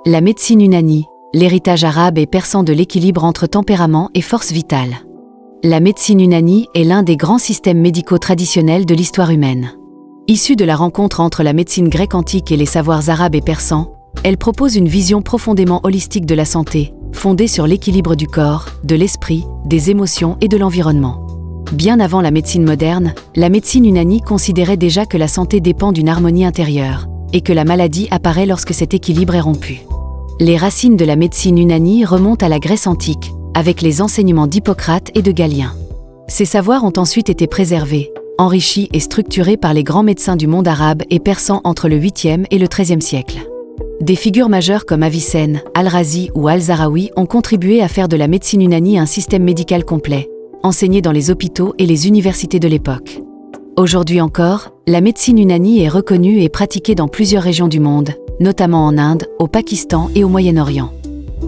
La médecine Unani, l'héritage arabe et persan de l'équilibre entre tempérament et force vitale. La médecine Unani est l'un des grands systèmes médicaux traditionnels de l'histoire humaine. Issue de la rencontre entre la médecine grecque antique et les savoirs arabes et persans, elle propose une vision profondément holistique de la santé, fondée sur l'équilibre du corps, de l'esprit, des émotions et de l'environnement. Bien avant la médecine moderne, la médecine Unani considérait déjà que la santé dépend d'une harmonie intérieure, et que la maladie apparaît lorsque cet équilibre est rompu. Les racines de la médecine Unani remontent à la Grèce antique, avec les enseignements d'Hippocrate et de Galien. Ces savoirs ont ensuite été préservés, enrichis et structurés par les grands médecins du monde arabe et persan entre le 8e et le 13e siècle. Des figures majeures comme Avicenne, Al-Razi ou Al-Zarawi ont contribué à faire de la médecine Unani un système médical complet, enseigné dans les hôpitaux et les universités de l'époque. Aujourd'hui encore, la médecine Unani est reconnue et pratiquée dans plusieurs régions du monde, notamment en Inde, au Pakistan et au Moyen-Orient.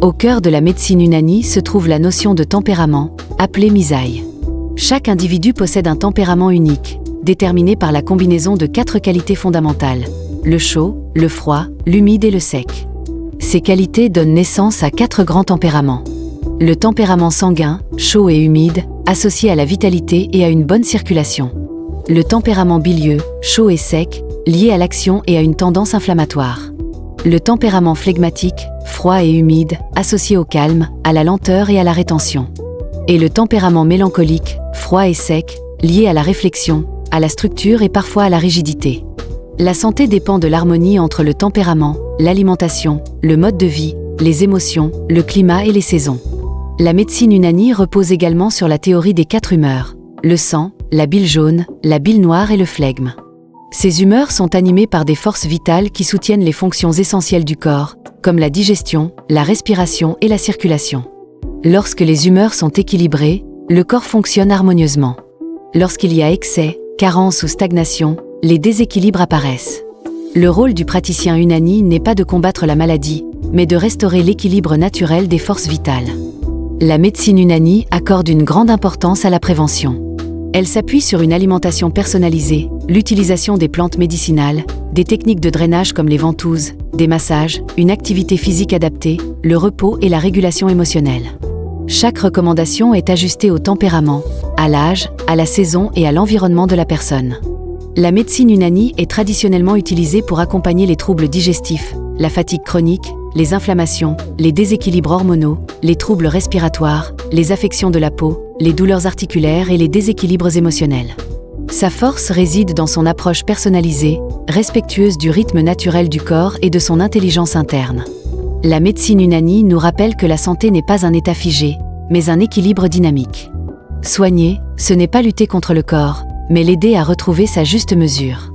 Au cœur de la médecine Unani se trouve la notion de tempérament, appelée misaï. Chaque individu possède un tempérament unique, déterminé par la combinaison de 4 qualités fondamentales: le chaud, le froid, l'humide et le sec. Ces qualités donnent naissance à 4 grands tempéraments. Le tempérament sanguin, chaud et humide, associé à la vitalité et à une bonne circulation. Le tempérament bilieux, chaud et sec, lié à l'action et à une tendance inflammatoire. Le tempérament flegmatique, froid et humide, associé au calme, à la lenteur et à la rétention. Et le tempérament mélancolique, froid et sec, lié à la réflexion, à la structure et parfois à la rigidité. La santé dépend de l'harmonie entre le tempérament, l'alimentation, le mode de vie, les émotions, le climat et les saisons. La médecine Unani repose également sur la théorie des 4 humeurs: le sang, la bile jaune, la bile noire et le flegme. Ces humeurs sont animées par des forces vitales qui soutiennent les fonctions essentielles du corps, comme la digestion, la respiration et la circulation. Lorsque les humeurs sont équilibrées, le corps fonctionne harmonieusement. Lorsqu'il y a excès, carence ou stagnation, les déséquilibres apparaissent. Le rôle du praticien Unani n'est pas de combattre la maladie, mais de restaurer l'équilibre naturel des forces vitales. La médecine Unani accorde une grande importance à la prévention. Elle s'appuie sur une alimentation personnalisée, l'utilisation des plantes médicinales, des techniques de drainage comme les ventouses, des massages, une activité physique adaptée, le repos et la régulation émotionnelle. Chaque recommandation est ajustée au tempérament, à l'âge, à la saison et à l'environnement de la personne. La médecine Unani est traditionnellement utilisée pour accompagner les troubles digestifs, la fatigue chronique, les inflammations, les déséquilibres hormonaux, les troubles respiratoires, les affections de la peau, les douleurs articulaires et les déséquilibres émotionnels. Sa force réside dans son approche personnalisée, respectueuse du rythme naturel du corps et de son intelligence interne. La médecine Unani nous rappelle que la santé n'est pas un état figé, mais un équilibre dynamique. Soigner, ce n'est pas lutter contre le corps, mais l'aider à retrouver sa juste mesure.